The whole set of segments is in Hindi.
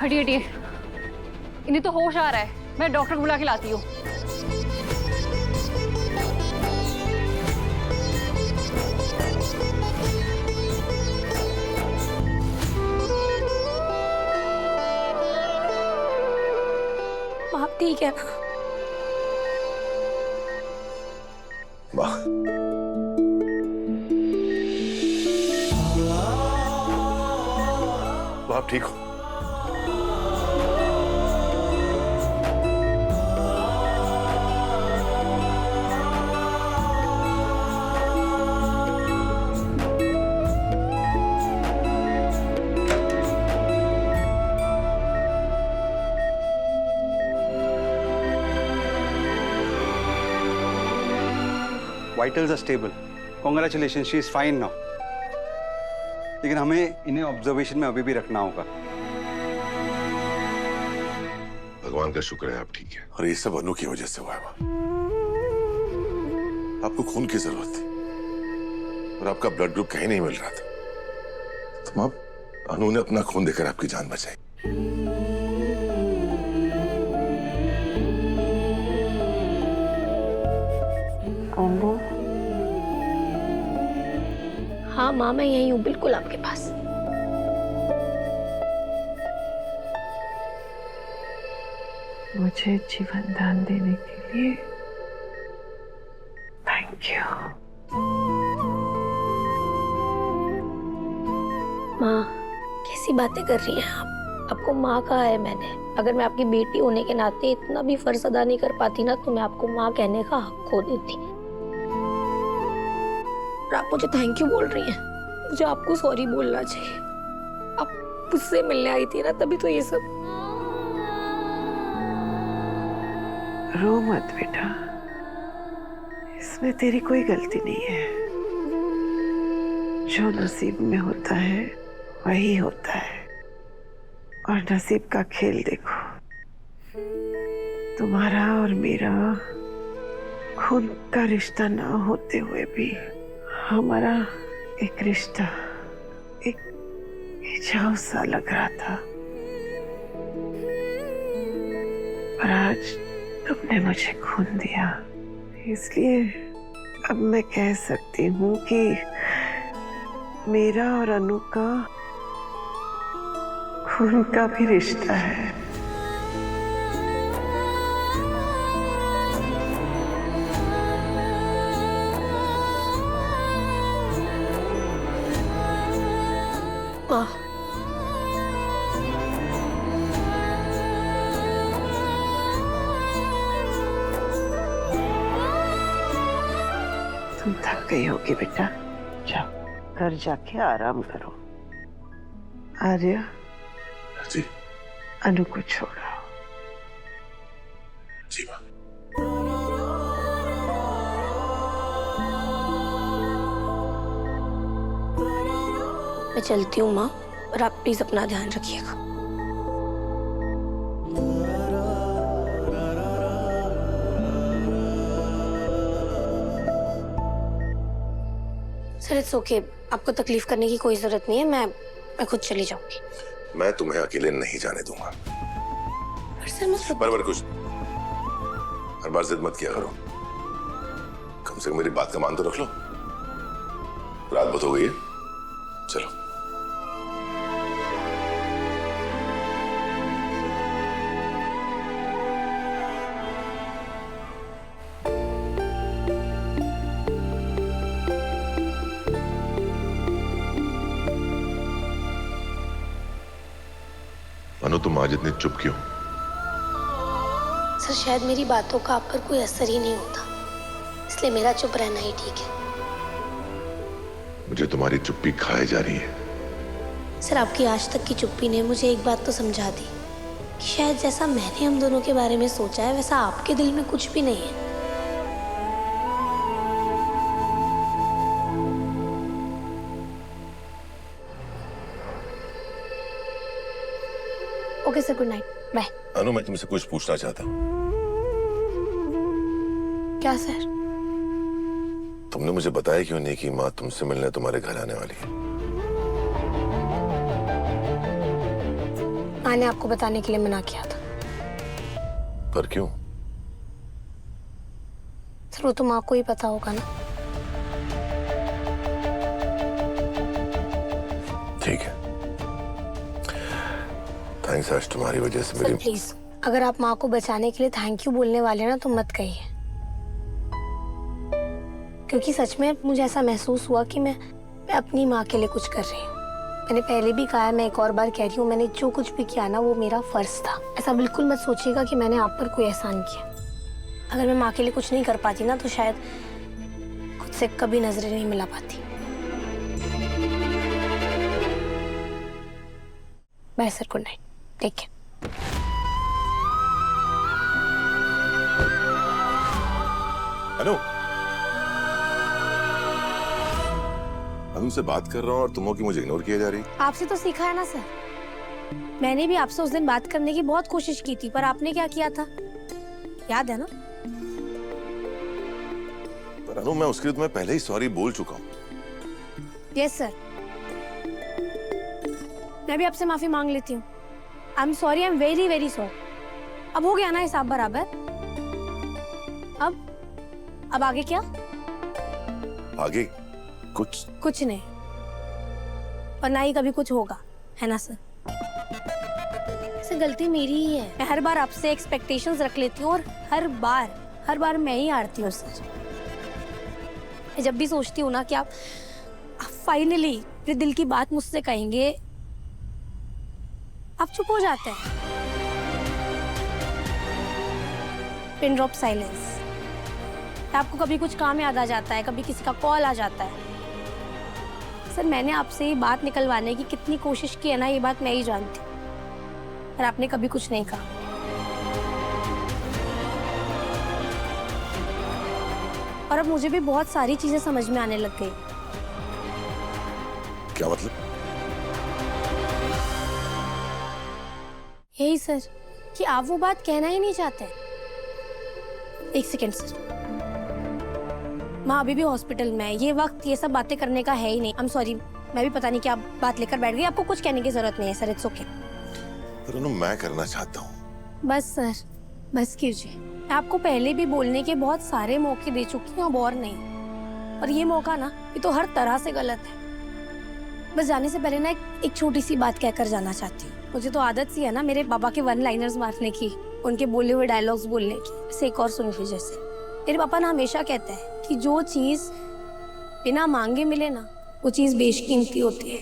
हटिए हटिए, इन्हें तो होश आ रहा है, मैं डॉक्टर को बुला के लाती हूँ। आप ठीक है ना? वाह, तो आप ठीक हो? Vitals are stable. Congratulations, she is fine now. लेकिन हमें इन्हें ऑब्जर्वेशन में अभी भी रखना होगा। भगवान का शुक्र है आप ठीक है। और ये सब अनु की वजह से हुआ है। आपको खून की जरूरत थी और आपका ब्लड ग्रुप कहीं नहीं मिल रहा था। तो अब अनु ने अपना खून देकर आपकी जान बचाई। हाँ माँ, मैं यही हूँ, बिल्कुल आपके पास। मुझे जीवन दान देने के लिए थैंक यू। माँ, कैसी बातें कर रही हैं आप? आपको माँ कहा है मैंने। अगर मैं आपकी बेटी होने के नाते इतना भी फर्ज अदा नहीं कर पाती ना, तो मैं आपको माँ कहने का हक खो देती। और आप मुझे थैंक यू बोल रही हैं, मुझे आपको सॉरी बोलना चाहिए। आप मुझसे मिलने आई थी ना, तभी तो ये सब। रो मत बेटा, इसमें तेरी कोई गलती नहीं है। जो नसीब में होता है वही होता है। और नसीब का खेल देखो, तुम्हारा और मेरा खून का रिश्ता ना होते हुए भी हमारा एक रिश्ता एक हिजाब सा लग रहा था। पर आज तुमने मुझे खून दिया, इसलिए अब मैं कह सकती हूँ कि मेरा और अनु का खून का भी रिश्ता है। माँ, तुम थक गई होगी बेटा, जाओ घर जाके आराम करो। आर्य, जी अनु को छोड़ो। जी माँ। मैं चलती हूँ माँ, और आप प्लीज अपना ध्यान रखिएगा। सर इट्स ओके, आपको तकलीफ करने की कोई जरूरत नहीं है। मैं खुद चली जाऊंगी। मैं तुम्हें अकेले नहीं जाने दूंगा। पर सर मैं बराबर कुछ हर बार जिद मत किया करो। कम से कम मेरी बात का मान तो रख लो। रात बहुत हो गई है, चलो। अनु, तुम आज इतनी चुप क्यों? सर शायद मेरी बातों का आप पर कोई असर ही नहीं होता, इसलिए मेरा चुप रहना ही ठीक है। मुझे तुम्हारी चुप्पी खाए जा रही है। सर आपकी आज तक की चुप्पी ने मुझे एक बात तो समझा दी कि शायद जैसा मैंने हम दोनों के बारे में सोचा है, वैसा आपके दिल में कुछ भी नहीं है। Okay sir, good night, bye. Anu, मैं तुमसे कुछ पूछना चाहता हूँ। क्या सर? तुमने मुझे बताया क्यों नहीं कि माँ तुमसे मिलने तुम्हारे घर आने वाली है? माँ ने आपको बताने के लिए मना किया था। पर क्यों? सर वो तो माँ को ही पता होगा ना। ठीक है, थैंक्स। आज तुम्हारी वजह से सर मेरी प्लीज, अगर आप माँ को बचाने के लिए थैंक यू बोलने वाले ना तो मत कहिए, क्योंकि सच में मुझे ऐसा महसूस हुआ कि मैं अपनी माँ के लिए कुछ कर रही हूँ। मैंने पहले भी कहा है, मैं एक और बार कह रही हूँ, मैंने जो कुछ भी किया ना वो मेरा फर्ज था। ऐसा बिल्कुल मत सोचिएगा कि मैंने आप पर कोई एहसान किया। अगर मैं माँ के लिए कुछ नहीं कर पाती ना तो शायद खुद से कभी नजरें नहीं मिला पाती। Bye sir, good night, take care. Anu, Anu से बात कर रहा हूँ और तुम हो कि मुझे इग्नोर किया जा रही। आपसे तो सीखा है ना सर। मैंने भी आपसे उस दिन बात करने की बहुत कोशिश की थी, पर आपने क्या किया था याद है ना? पर अनु, मैं उसके लिए तुम्हें पहले ही सॉरी बोल चुका हूँ। यस सर, मैं भी आपसे माफी मांग लेती हूँ। I am sorry, I am very very sorry. अब हो गया ना हिसाब बराबर? अब आगे क्या? आगे कुछ नहीं, और ना ही कभी कुछ होगा, है ना सर? सर गलती मेरी ही है। मैं हर बार आपसे एक्सपेक्टेशंस रख लेती हूँ और हर बार मैं ही हारती हूँ सर। मैं जब भी सोचती हूँ ना कि आप फाइनली अपने दिल की बात मुझसे कहेंगे, आप चुप हो जाते हैं। Pin drop silence. आपको कभी कुछ काम याद आ जाता है, कभी किसी का कॉल आ जाता है। सर मैंने आपसे ये बात निकलवाने की कितनी कोशिश की है ना, ये बात मैं ही जानती हूँ, पर आपने कभी कुछ नहीं कहा। और अब मुझे भी बहुत सारी चीजें समझ में आने लग गई। क्या मतलब? यही सर कि आप वो बात कहना ही नहीं चाहते। एक सेकेंड सर, माँ अभी भी हॉस्पिटल में है, ये वक्त ये सब बातें करने का है ही नहीं। आई एम सॉरी, मैं भी पता नहीं क्या बात लेकर बैठ गई। आपको कुछ कहने की जरूरत नहीं है सर, इट्स ओके। पर अनु, मैं करना चाहता हूँ। बस सर, बस कीजिए। मैं आपको पहले भी बोलने के बहुत सारे मौके दे चुकी हूँ, अब और नहीं। और ये मौका ना, ये तो हर तरह से गलत है। बस जाने से पहले ना एक छोटी सी बात कहकर जाना चाहती हूँ। मुझे तो आदत सी है ना मेरे पापा के वन लाइनर्स मारने की, उनके बोले हुए डायलॉग्स बोलने की। वैसे एक और सुन लीजिए। जैसे मेरे पापा ना हमेशा कहते हैं कि जो चीज बिना मांगे मिले ना, वो चीज बेशकीमती होती है,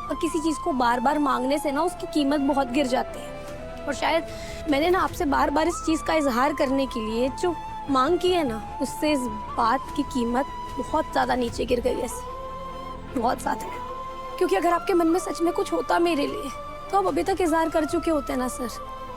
और किसी चीज को बार बार मांगने से ना उसकी कीमत बहुत गिर जाती है। और शायद मैंने ना आपसे बार बार इस चीज का इजहार करने के लिए जो मांग की है ना, उससे इस बात की कीमत बहुत ज्यादा नीचे गिर गई है, बहुत ज्यादा। क्योंकि अगर आपके मन में सच में कुछ होता मेरे लिए तो आप अभी तक इजहार कर चुके होते ना सर,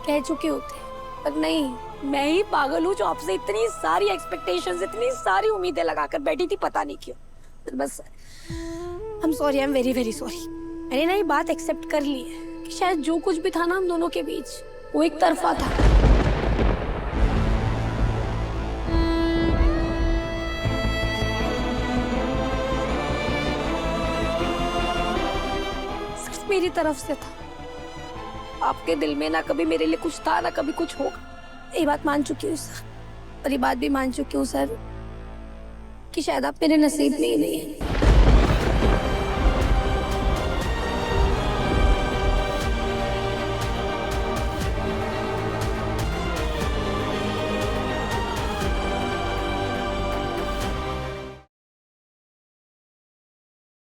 कह चुके होते। पर नहीं, मैं ही पागल हूँ जो आपसे इतनी सारी एक्सपेक्टेशंस, इतनी सारी उम्मीदें लगाकर बैठी थी, पता नहीं क्यों। बस I am sorry, I am very very sorry. मैंने ना ये बात एक्सेप्ट कर ली है कि शायद जो कुछ भी था ना हम दोनों के बीच, वो एक तरफा था। सिर्फ मेरी तरफ से था। आपके दिल में ना कभी मेरे लिए कुछ था, ना कभी कुछ होगा। ये बात मान चुकी हूँ सर, और ये बात भी मान चुकी हूँ सर कि शायद आप मेरे नसीब में ही नहीं है।